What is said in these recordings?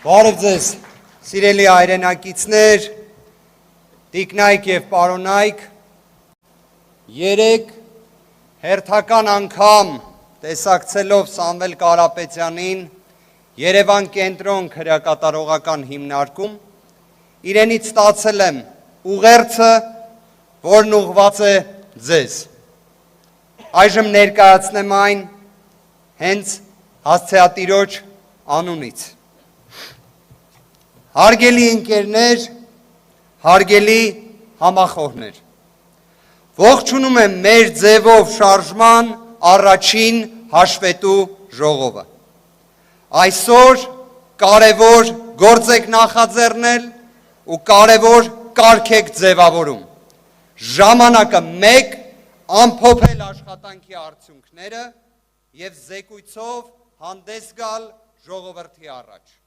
Բարև ձեզ, սիրելի հայրենակիցներ, տիկնայք և պարոնայք, երեկ հերթական անգամ տեսակցելով Սամվել Կարապետյանին Երևան կենտրոն քրեակատարողական հիմնարկում, իրենից ստացել եմ ուղերձը, որն ուղղված է ձեզ։ Այժմ ներկայացնեմ այն հենց հասցեատիրոջ անունից։ Հարգելի ընկերներ, հարգելի համախոհներ, ողջունում եմ մեր ձևով շարժման առաջին հաշվետու ժողովը։ Այսօր կարևոր գործ եք նախաձեռնել ու կարևոր կարգ եք ձևավորում։ Ժամանակը մեկ ամփոփել աշխատանքի արդյունքները և զեկույցով հանդես գալ ժողովրդի առաջ։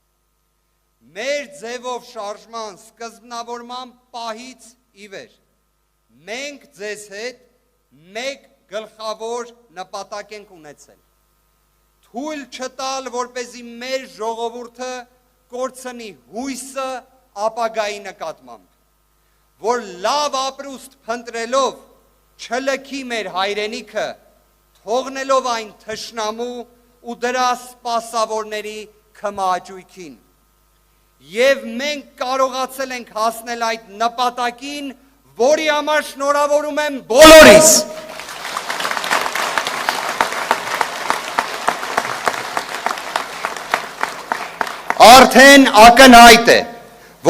Մեր ձևով շարժման սկզբնավորման պահից ի վեր մենք ձեզ հետ մեկ գլխավոր նպատակ ենք ունեցել. թույլ չտալ, որպեսզի մեր ժողովուրդը կորցնի հույսը ապագայի նկատմամբ, որ լավ ապրուստ փնտրելով չլքի մեր հայրենիքը, թողնելով այն թշնամու ու դրա սպասավորների քմահաճույքին։ Եվ մենք կարողացել ենք հասնել այդ նպատակին, որի համար շնորհավորում եմ բոլորիս։ Արդեն ակնհայտ է,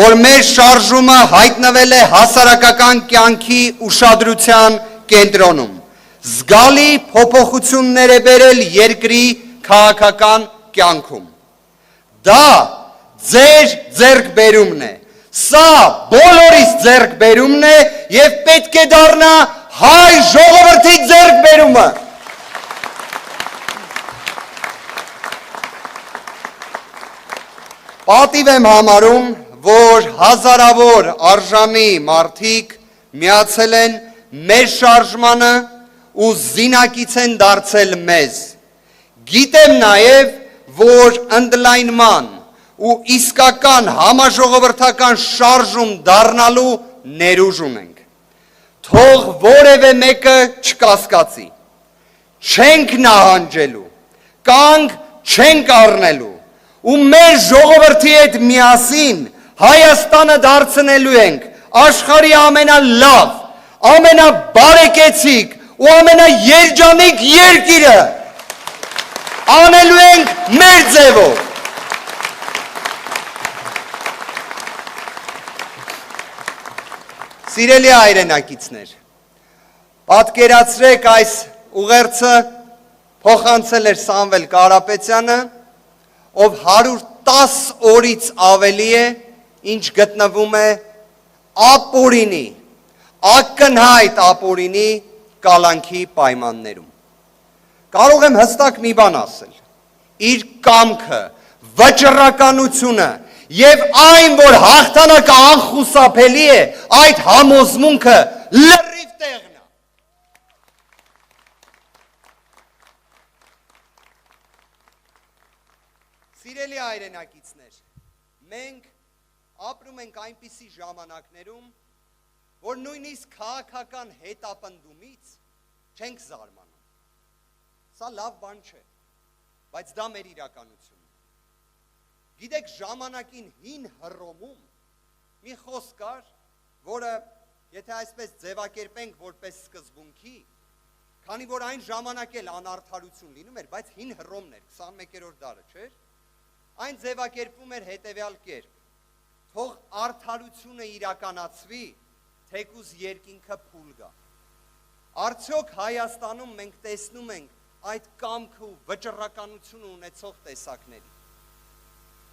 որ մեր շարժումը հայտնվել է հասարակական կյանքի ուշադրության կենտրոնում, զգալի փոփոխություններ է բերել երկրի քաղաքական կյանքում։ Դա ձեր ձեռքբերումն է, սա բոլորիս ձեռքբերումն է և պետք է դառնա հայ ժողովրդի ձեռքբերումը։ Պատիվ եմ համարում, որ հազարավոր արժանի մարդիկ միացել են մեր շարժմանը ու զինակից են դարձել մեզ։ Գիտեմ նաև, որ ընդլայնման ու իսկական համաժողովրդական շարժում դառնալու ներուժ ունենք։ Թող որևէ մեկը չկասկածի, չենք նահանջելու, կանգ չենք առնելու ու մեր ժողովրդի հետ միասին Հայաստանը դարձնելու ենք աշխարհի ամենալավ, ամենաբարեկեցիկ ու ամենաերջանիկ երկիրը, անելու ենք մեր ձևով։ Սիրելի հայրենակիցներ, պատկերացրեք այս ուղերձը փոխանցել էր Սամվել Կարապետյանը, ով 110 օրից ավելի է, ինչ գտնվում է ապօրինի, ակնհայտ ապօրինի կալանքի պայմաններում։ Կարող եմ հստակ մի բան ասել, իր կամքը, վճռականությունը և այն, որ հաղթանակը անխուսափելի է, այդ համոզմունքը լրիվ տեղն է։ Սիրելի հայրենակիցներ, մենք ապրում ենք այնպիսի ժամանակներում, որ նույնիսկ քաղաքական հետապնդումից չենք զարմանում։ Սա լավ բան չէ, բայց դա մեր իրականությունն է։ Գիտեք, ժամանակին հին Հռոմում մի խոսք կար, որը, եթե այսպես ձևակերպենք որպես սկզբունքի, քանի որ այն ժամանակ էլ անարդարություն լինում էր, բայց հին Հռոմն էր, 21-րդ դարը, չէր, այն ձևակերպվում էր հետևյալ կերպ. թող արդարությունը իրականացվի, թեկուզ երկինքը փուլ գա։ Արդյոք Հայաստանում մենք տեսնում ենք այդ կամքը ու վճռականությունը ունեցող տեսակների։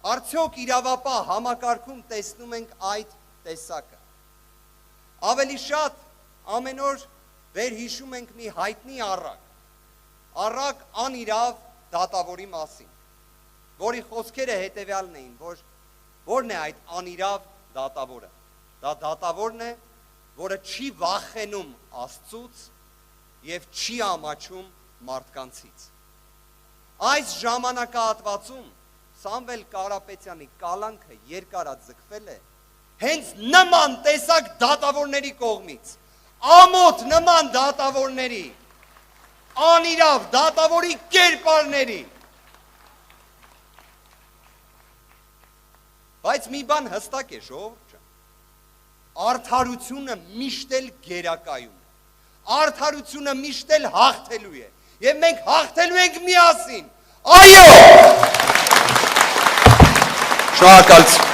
Արդյոք իրավապահ համակարգում տեսնում ենք այդ տեսակը։ Ավելի շատ ամեն օր վերհիշում ենք մի հայտնի առակ անիրավ դատավորի մասին, որի խոսքերը հետևյալն էին, որն է այդ անիրավ դատավորը։ Դա դատավորն է, որը չի վախենում Աստծուց և չի ամաչում մարդկանցից։ Այս ժամանակահատվածում Սամվել Կարապետյանի կալանքը երկարաձգվել է հենց նման տեսակ դատավորների կողմից, ամոթ նման դատավորների, անիրավ դատավորի կերպարների։ Բայց մի բան հստակ է, ժողովուրդ ջան, արդարությունը միշտ էլ գերակայում է, արդարությունը միշտ էլ հաղթելու է, եւ մենք հաղթելու ենք միասին, այո։ Շնորհակալություն։